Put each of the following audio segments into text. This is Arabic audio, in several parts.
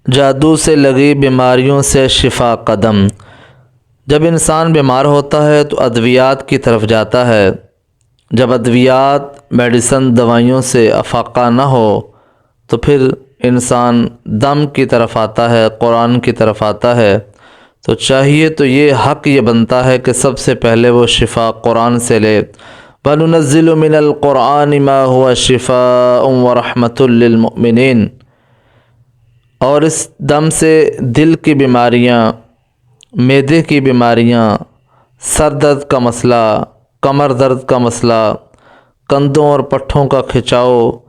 जादू से लगी बीमारियों से शिफा कदम। जब इंसान बीमार होता है तो अद्वियात की तरफ जाता है। जब अद्वियात मेडिसन दवाइयों से अफाका ना हो तो फिर इंसान दम की तरफ आता है, कुरान की तरफ आता है। तो चाहिए तो ये हक़ ये बनता है कि सबसे पहले वो शिफ़ा कुरान से ले। वनुनज़्ज़िलु मिनल कुरान मा हुवा शिफ़ाउन व रहमतुल लिल मुमिनीन। और इस दम से दिल की बीमारियाँ, मैदे की बीमारियाँ, सर दर्द का मसला, कमर दर्द का मसला, कंधों और पट्ठों का खिंचाव,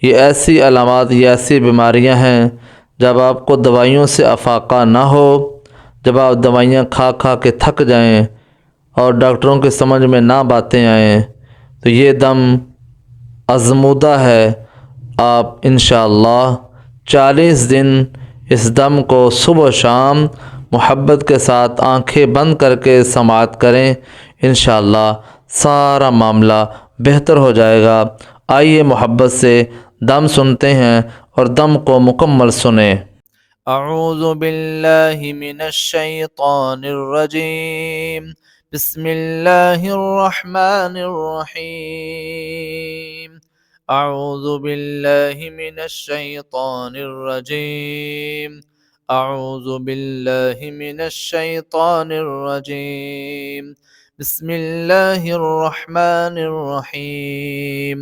ये ऐसी अलामात, ये ऐसी बीमारियां हैं जब आपको दवाइयों से अफाका ना हो, जब आप दवाइयां खा खा के थक जाएं और डॉक्टरों के समझ में ना बातें आएँ, तो ये दम आज़मूदा है। आप इंशाअल्लाह 40 दिन इस दम को सुबह शाम मोहब्बत के साथ आंखें बंद करके समाअत करें। इंशाअल्लाह सारा मामला बेहतर हो जाएगा। आइए मोहब्बत से दम सुनते हैं और दम को मुकम्मल सुने। अऊज़ु बिल्लाहि मिनश शैतानिर रजीम। बिस्मिल्लाहिर रहमानिर रहीम। अऊज़ु बिल्लाहि मिनश शैतानिर रजीम। अऊज़ु बिल्लाहि मिनश शैतानिर रजीम। बिस्मिल्लाहिर रहमानिर रहीम।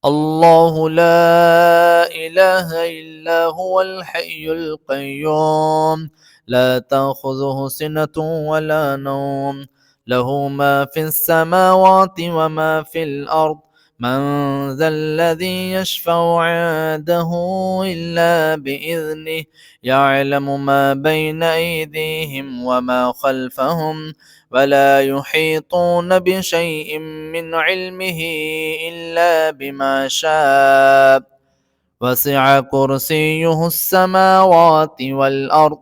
الله لا إله إلا هو الحي القيوم، لا تأخذه سنة ولا نوم، له ما في السماوات وما في الأرض. من ذا الذي يشفع عنده إلا بإذنه، يعلم ما بين أيديهم وما خلفهم، ولا يحيطون بشيء من علمه إلا بما شاء. وسع كرسيه السماوات والأرض،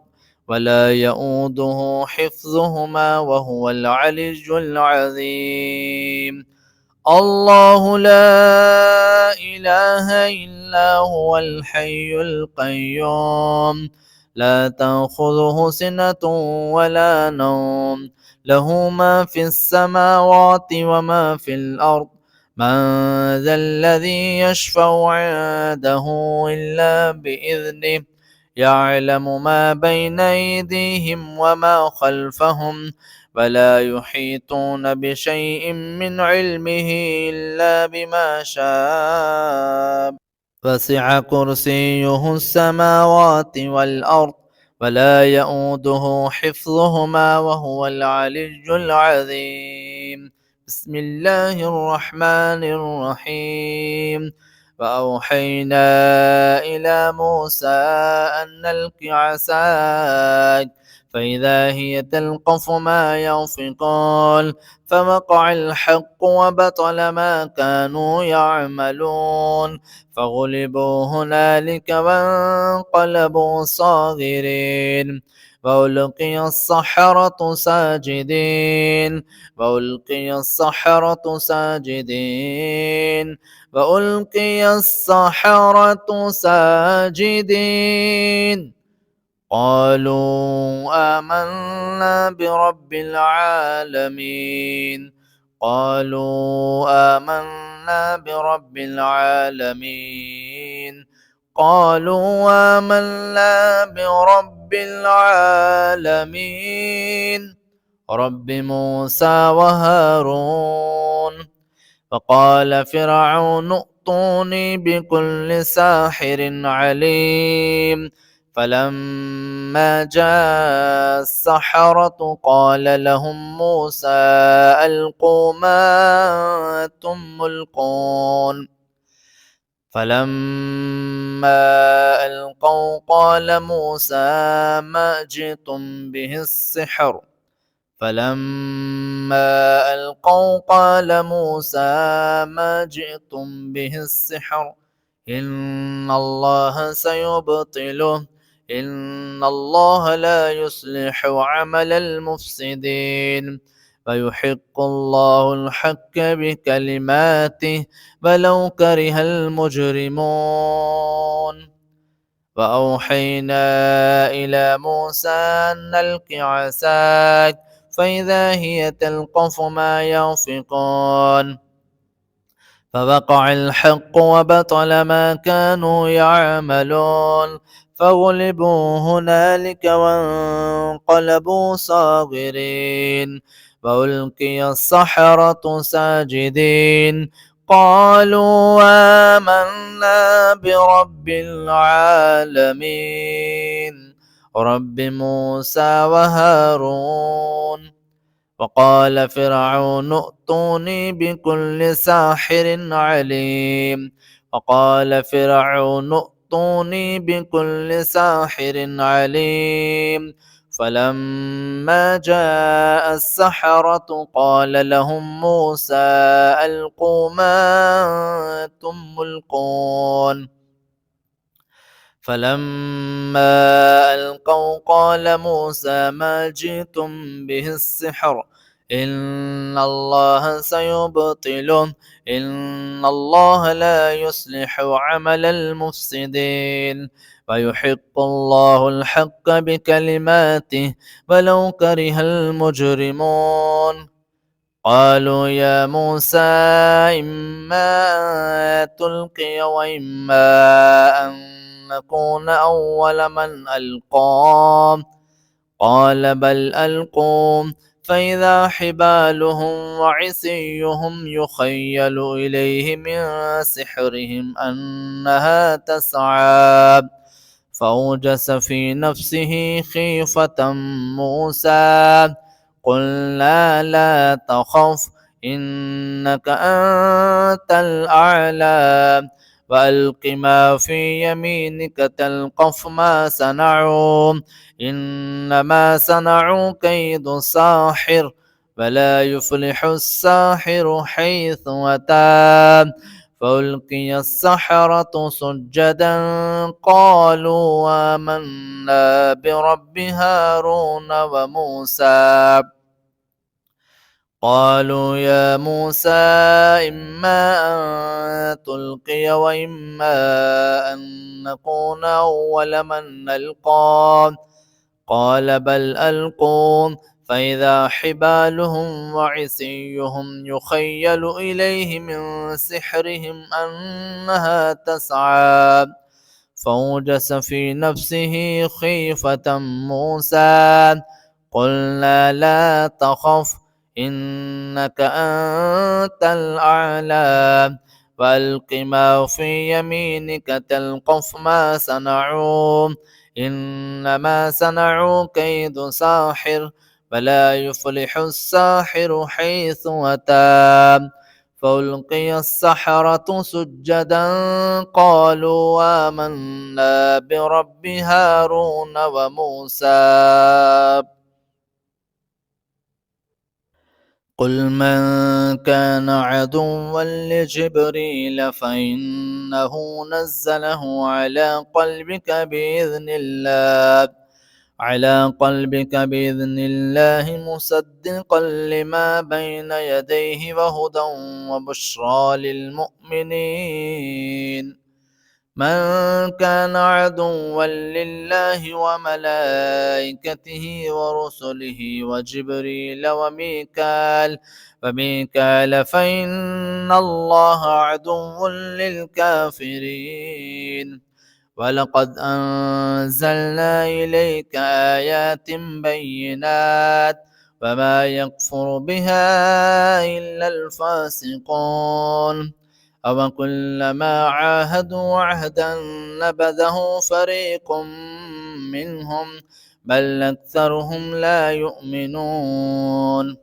ولا يؤوده حفظهما وهو العلي العظيم. الله لا إله إلا هو الحي القيوم، لا تأخذه سنة ولا نوم، له ما في السماوات وما في الأرض. من ذا الذي يشفع عنده إلا بإذنه، يعلم ما بين أيديهم وما خلفهم، ولا يحيطون بشيء من علمه إلا بما شاء. وسع كرسيه السماوات والأرض، ولا يؤوده حفظهما وهو العلي العظيم. بسم الله الرحمن الرحيم. وأوحينا إلى موسى أن ألق عصاك، فإذا هي تلقف ما ينفقون، فوقع الحق وبطل ما كانوا يعملون، فغلبوا هنالك وانقلبوا صاغرين. وألقي السحرة ساجدين، وألقي السحرة ساجدين، وألقي السحرة ساجدين. قالوا آمنا برب العالمين. قالوا آمنا برب العالمين. قالوا آمنا برب العالمين، رب موسى وهارون. فقال فرعون ائتوني بكل ساحر عليم. فلما جاء السحرة قال لهم موسى ألقوا ما أنتم ملقون. فلما ألقوا قال موسى ما جئتم به السحر. فلما ألقوا قال موسى ما جئتم به السحر، إن الله سيبطله، إن الله لا يصلح عمل المفسدين، ويحق الله الحق بكلماته ولو كره المجرمون. وأوحينا إلى موسى أن ألق عصاك فإذا هي تلقف ما ينفقون فوقع الحق وبطل ما كانوا يعملون فغلبوا هنالك وانقلبوا صاغرين وألقي السحرة ساجدين قالوا آمنا برب العالمين رب موسى وهارون وقال فرعون ائتوني بكل ساحر عليم وقال فرعون ائتوني بكل ساحر عليم فلما جاء السحرة قال لهم موسى ألقوا ما أنتم ملقون فلما ألقوا قال موسى ما جئتم به السحر إن الله سيبطله إن الله لا يصلح عمل المفسدين ويحق الله الحق بكلماته ولو كره المجرمون قالوا يا موسى إما أن تلقي وإما أن نكون أول من ألقى قال بل ألقوا فإذا حبالهم وعصيهم يخيل إليه من سحرهم أنها تسعى فأوجس في نفسه خيفة موسى قلنا لا تخف إنك أنت الأعلى وألق ما في يمينك تلقف ما صنعوا إنما صنعوا كيد ساحر ولا يفلح الساحر حيث أتى فألقي السحرة سجدا قالوا آمنا برب هارون وموسى قالوا يا موسى إما أن تلقي وإما أن نكون أول من نلقى قال بل ألقوا فإذا حبالهم وعصيهم يخيل إليه من سحرهم أنها تسعى فأوجس في نفسه خيفة موسى قلنا لا تخف إنك أنت الأعلى وألق ما في يمينك تلقف ما صنعوا إنما صنعوا كيد ساحر ولا يفلح الساحر حيث أتى فألقي السحرة سجدا قالوا آمنا برب هارون وموسى قل من كان عدوا لجبريل فإنه نزله على قلبك بإذن الله مصدقا لما بين يديه وهدى وبشرى للمؤمنين من كان عدوا لله وملائكته ورسله وجبريل وميكال فإن الله عدو للكافرين ولقد أنزلنا إليك آيات بينات وما يكفر بها إلا الفاسقون أو كلما عاهدوا عهدا نبذه فريق منهم بل أكثرهم لا يؤمنون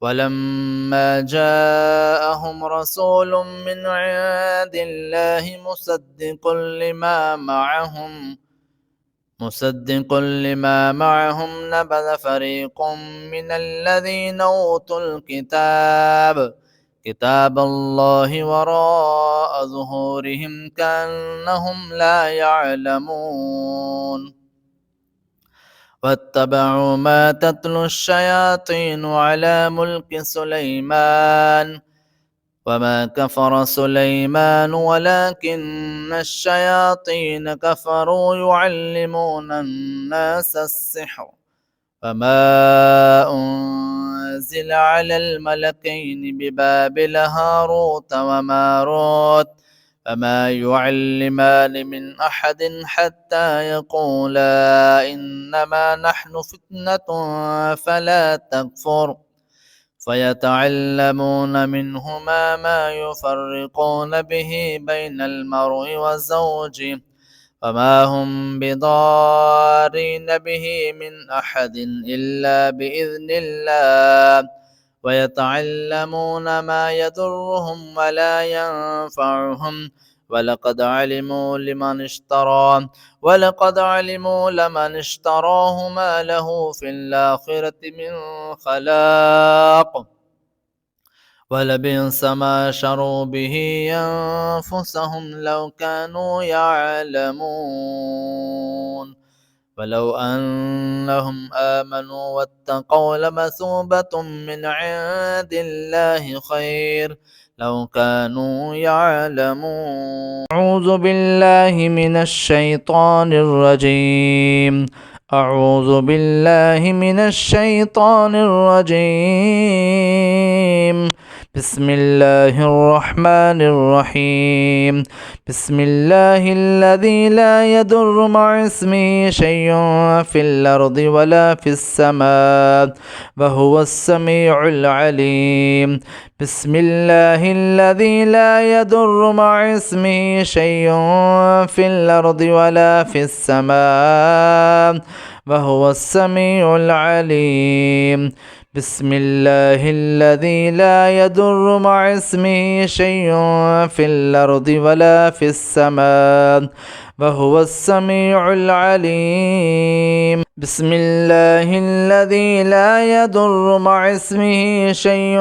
ولما جاءهم رسول من عند الله مصدق لما معهم نبذ فريق من الذين أوتوا كتاب الله وراء ظهورهم كأنهم لا يعلمون واتبعوا ما تتلو الشياطين على ملك سليمان وما كفر سليمان ولكن الشياطين كفروا يعلمون الناس السحر فما أنزل على الملكين ببابل هاروت وماروت فما يعلمان من أحد حتى يقولا إنما نحن فتنة فلا تكفر فيتعلمون منهما ما يفرقون به بين المرء وزوجه وما هم بضارين به من أحد إلا بإذن الله ويتعلمون ما يضرهم ولا ينفعهم ولقد علموا لمن اشتراه ما له في الآخرة من خلاق ولبئس ما شروا به أنفسهم لو كانوا يعلمون ولو أنهم آمنوا واتقوا لمثوبة من عند الله خير لو كانوا يعلمون. أعوذ بالله من الشيطان الرجيم. أعوذ بالله من الشيطان الرجيم. بسم الله الرحمن الرحيم. بسم الله الذي لا يضر مع اسمه شيء في الأرض ولا في السماء وهو السميع العليم. بسم الله الذي لا يضر مع اسمه شيء في الأرض ولا في السماء وهو السميع العليم. بسم الله الذي لا يضر مع اسمه شيء في الأرض ولا في السماء وهو السميع العليم. بسم الله الذي لا يضر مع اسمه شيء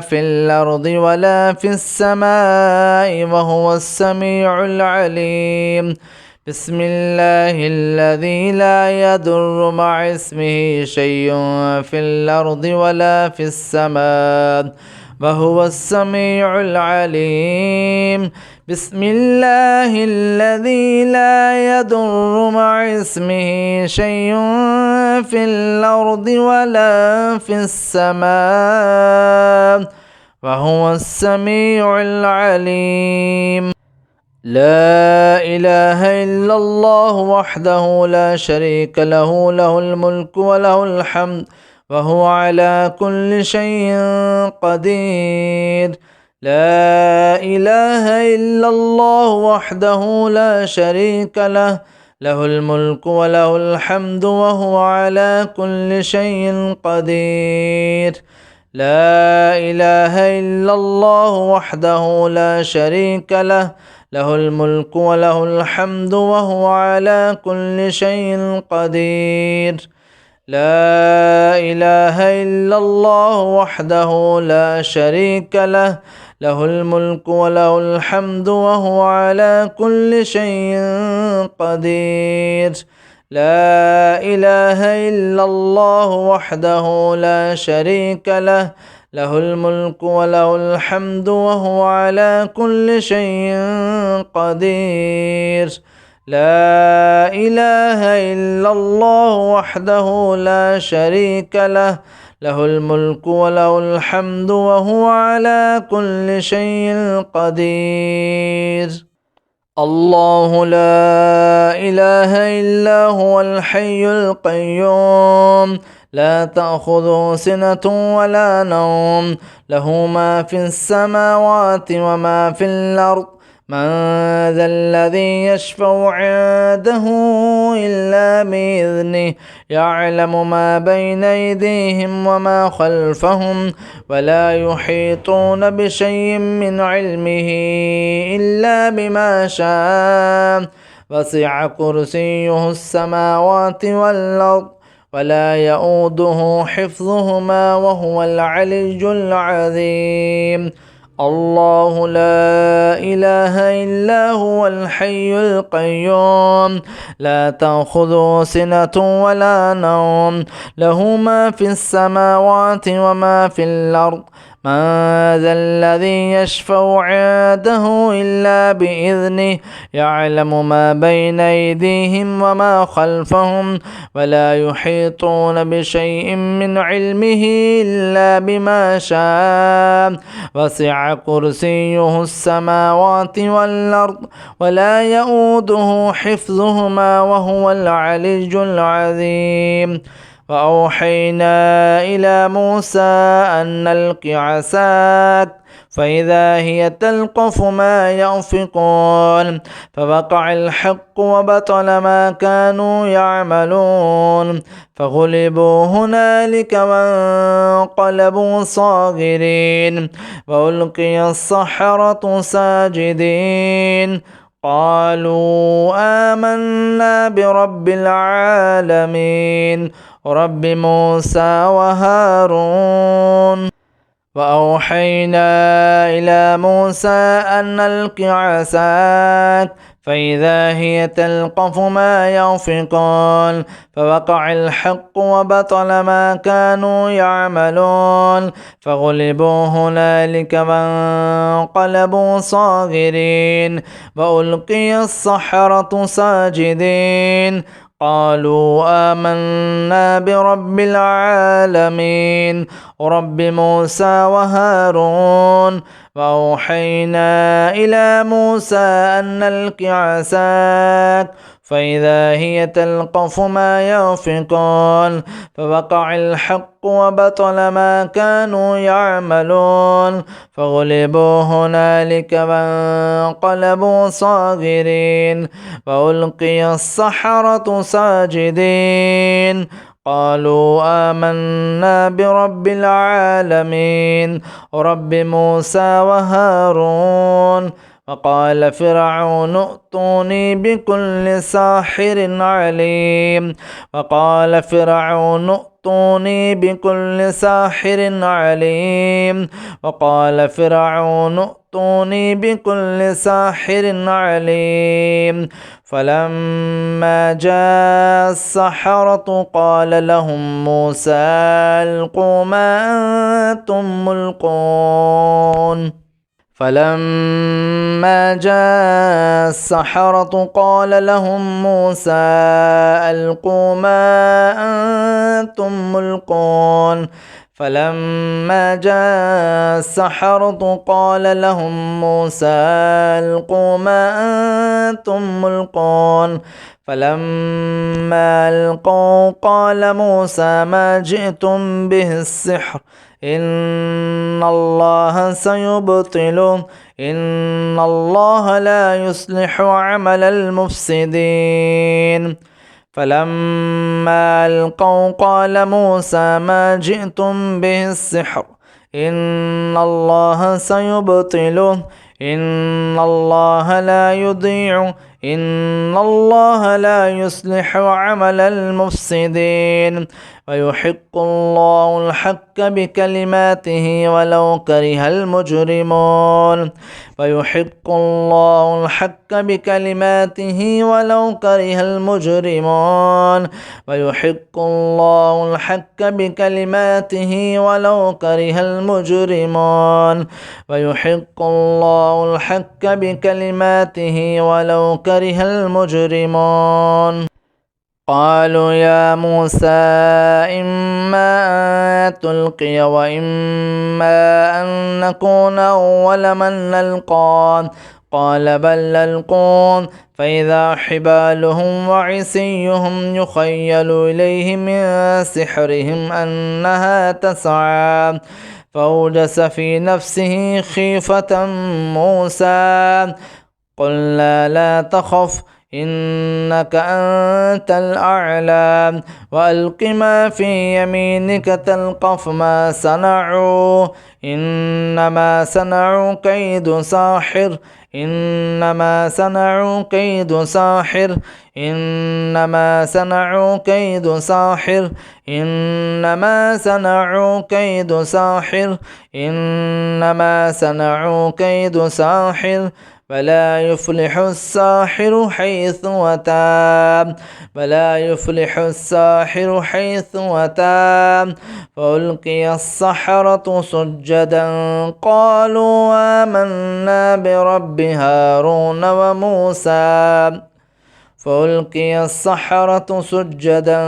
في الأرض ولا في السماء وهو السميع العليم. بسم الله الذي لا يضر مع اسمه شيء في الأرض ولا في السماء وهو السميع العليم. بسم الله الذي لا يضر مع اسمه شيء في الأرض ولا في السماء وهو السميع العليم. لا إله إلا الله وحده لا شريك له له الملك وله الحمد وهو على كل شيء قدير. لا إله إلا الله وحده لا شريك له له الملك وله الحمد وهو على كل شيء قدير. لا إله إلا الله وحده لا شريك له له الملك وله الحمد وهو على كل شيء قدير. لا إله إلا الله وحده لا شريك له له الملك وله الحمد وهو على كل شيء قدير. لا إله إلا الله وحده لا شريك له له الملك وله الحمد وهو على كل شيء قدير. لا إله إلا الله وحده لا شريك له له الملك وله الحمد وهو على كل شيء قدير. الله لا إله إلا هو الحي القيوم لا تأخذه سنة ولا نوم له ما في السماوات وما في الأرض من ذا الذي يشفع عنده إلا بإذنه يعلم ما بين أيديهم وما خلفهم ولا يحيطون بشيء من علمه إلا بما شاء وسع كرسيه السماوات والأرض ولا يؤوده حفظهما وهو العلي العظيم. الله لا إله إلا هو الحي القيوم لا تأخذه سنة ولا نوم له ما في السماوات وما في الأرض من ذا الذي يشفع عنده إلا بإذنه يعلم ما بين أيديهم وما خلفهم ولا يحيطون بشيء من علمه إلا بما شاء وسع كرسيه السماوات والأرض ولا يؤوده حفظهما وهو العلي العظيم وأوحينا إلى موسى أن ألق عصاك فإذا هي تلقف ما يأفكون فوقع الحق وبطل ما كانوا يعملون فغلبوا هنالك وانقلبوا صاغرين وألقي السحرة ساجدين قالوا آمنا برب العالمين رب موسى وهارون وأوحينا إلى موسى أن ألق عصاك فإذا هي تلقف ما يأفكون فوقع الحق وبطل ما كانوا يعملون فغلبوا هنالك وانقلبوا صاغرين وألقي السحرة ساجدين قالوا آمنا برب العالمين رب موسى وهارون وأوحينا إلى موسى أن ألق عصاك فإذا هي تلقف ما يأفكون فوقع الحق وبطل ما كانوا يعملون فغلبوا هنالك وانقلبوا صاغرين وألقي السحرة ساجدين قالوا آمنا برب العالمين رب موسى وهارون وقال فرعون ائتوني بكل ساحر عليم وقال فرعون ائتوني بكل ساحر عليم وقال فرعون ائتوني بكل ساحر عليم فلما جاء السحرة قال لهم موسى ألقوا ما أنتم ملقون فلما جاء السحرة قال لهم موسى ألقوا ما أنتم ملقون فلما جاء السحرة قال لهم موسى ألقوا ما أنتم ملقون فلما ألقوا قال موسى ما جئتم به السحر إن الله سيبطله إن الله لا يصلح عمل المفسدين فلما ألقوا قال موسى ما جئتم به السحر إن الله سيبطله إن الله لا يضيع إن الله لا يصلح عمل المفسدين ويحق الله الحق بكلماته ولو كره المجرمون ويحق الله الحق بكلماته ولو كره المجرمون ويحق الله الحق بكلماته ولو كره المجرمون ويحق الله الحق بكلماته ولو كره المجرمون قالوا يا موسى إما أن تلقي وإما أن نكون أول من نلقى قال بل ألقون فإذا حبالهم وعصيهم يخيل إليه من سحرهم أنها تسعى فأوجس في نفسه خيفة موسى قلنا لا تخف إنك أنت الأعلى وألق ما في يمينك تلقف ما صنعوا إنما صنعوا كيد ساحر إنما صنعوا كيد ساحر إنما صنعوا كيد ساحر إنما صنعوا كيد ساحر إنما صنعوا كيد ساحر ولا يفلح الساحر حيث أتى ولا يفلح الساحر حيث أتى فألقي السحرة سجدا قالوا آمنا برب هارون وموسى فألقي السحرة سجدا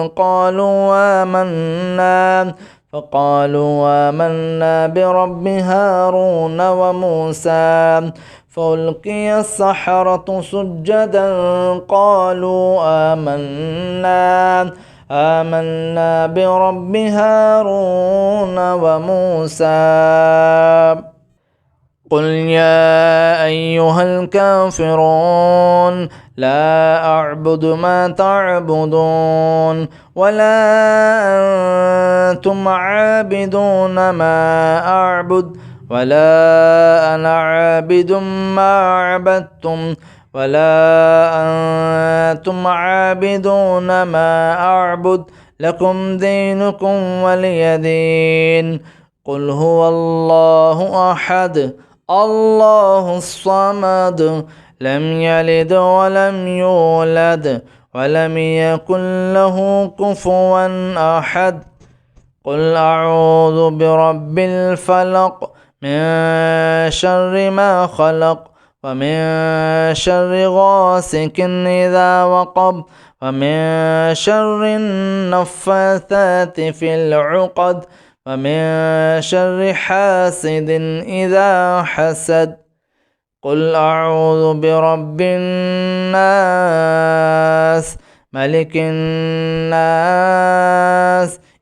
قالوا آمنا برب هارون وموسى فألقي السحرة سجدا قالوا آمنا برب هارون وموسى قل يا أيها الكافرون لا أعبد ما تعبدون ولا أنتم عابدون ما أعبد ولا أنا عابد ما عبدتم ولا أنتم عابدون ما أعبد لكم دينكم ولي دين قل هو الله أحد الله الصمد لم يلد ولم يولد ولم يكن له كفوا أحد قل أعوذ برب الفلق من شر ما خلق ومن شر غاسق إذا وقب ومن شر النفاثات في العقد ومن شر حاسد إذا حسد قل أعوذ برب الناس ملك الناس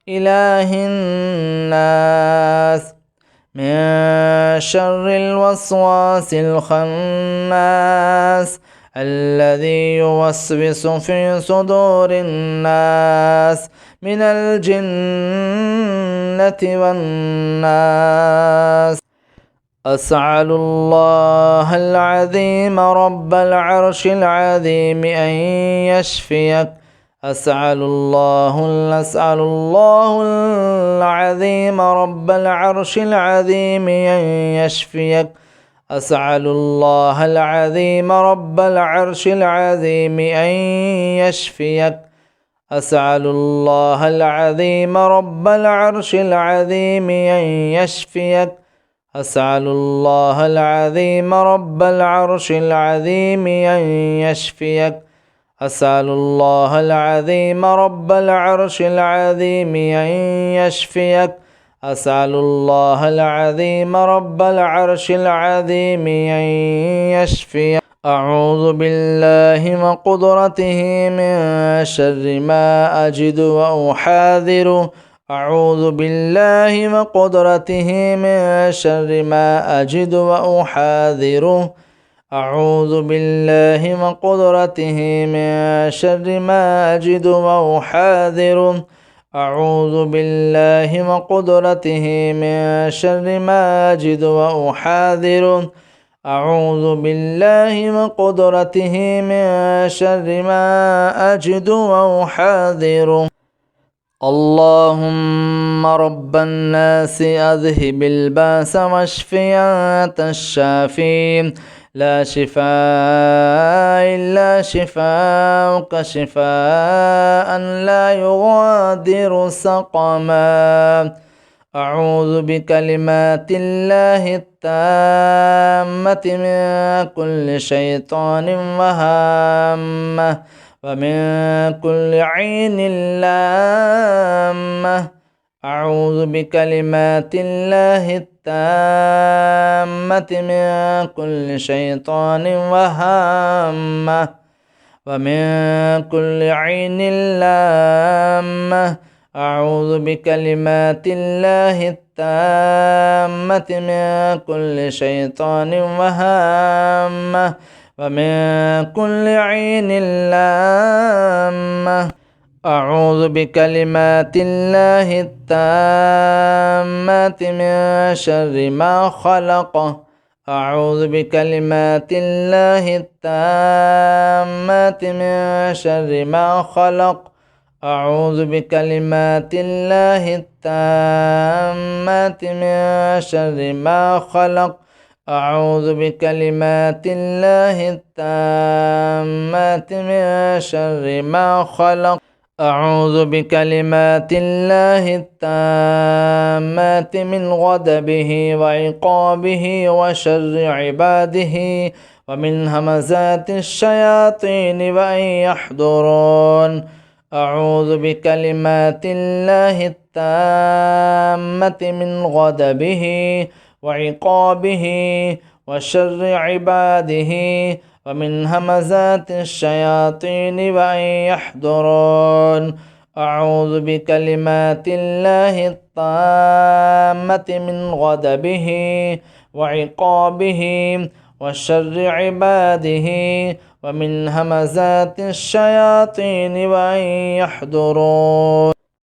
إله الناس من شر الوسواس الخناس الذي يوسوس في صدور الناس من الجنة والناس أسأل الله العظيم رب العرش العظيم أن يشفيك أسأل الله العظيم رب العرش العظيم أن يشفيك أسأل الله العظيم رب العرش العظيم أن يشفيك أسأل الله العظيم رب العرش العظيم أن يشفيك أسأل الله العظيم رب العرش العظيم أن يشفيك أسأل الله العظيم رب العرش العظيم أن يشفيك أسأل الله العظيم رب العرش العظيم أن يشفيك أعوذ بالله وقدرته من شر ما أجد وأحاذر أعوذ بالله وقدرته من شر ما أجد وأحاذره أعوذ بالله وقدرته من شر ما أجد وأحاذره أعوذ بالله وقدرته من شر ما أجد وأحاذره أعوذ بالله وقدرته من شر ما أجد وأحاذره اللهم رب الناس أذهب الباس واشف أنت الشافي لا شفاء إلا شفاءك شفاء لا يغادر سقما أعوذ بكلمات الله التامة من كل شيطان وهامة ومن كل عين لامة أعوذ بكلمات الله التامة من كل شيطان وهامة ومن كل عين لامة أعوذ بكلمات الله التامة من كل شيطان وهامة ومن كل عين لامة أعوذ بكلمات الله التامات من شر ما خلق أعوذ بكلمات الله التامات من شر ما خلق أعوذ بكلمات الله التامات من شر ما خلق أعوذ بكلمات الله التامات من شر ما خلق أعوذ بكلمات الله التامات من غضبه وعقابه وشر عباده ومن همزات الشياطين وأن يحضرون أعوذ بكلمات الله التامة من غضبه وعقابه وشر عباده ومن همزات الشياطين وأن يحضرون أعوذ بكلمات الله التامة من غضبه وعقابه وشر عباده ومن همزات الشياطين وأن يحضرون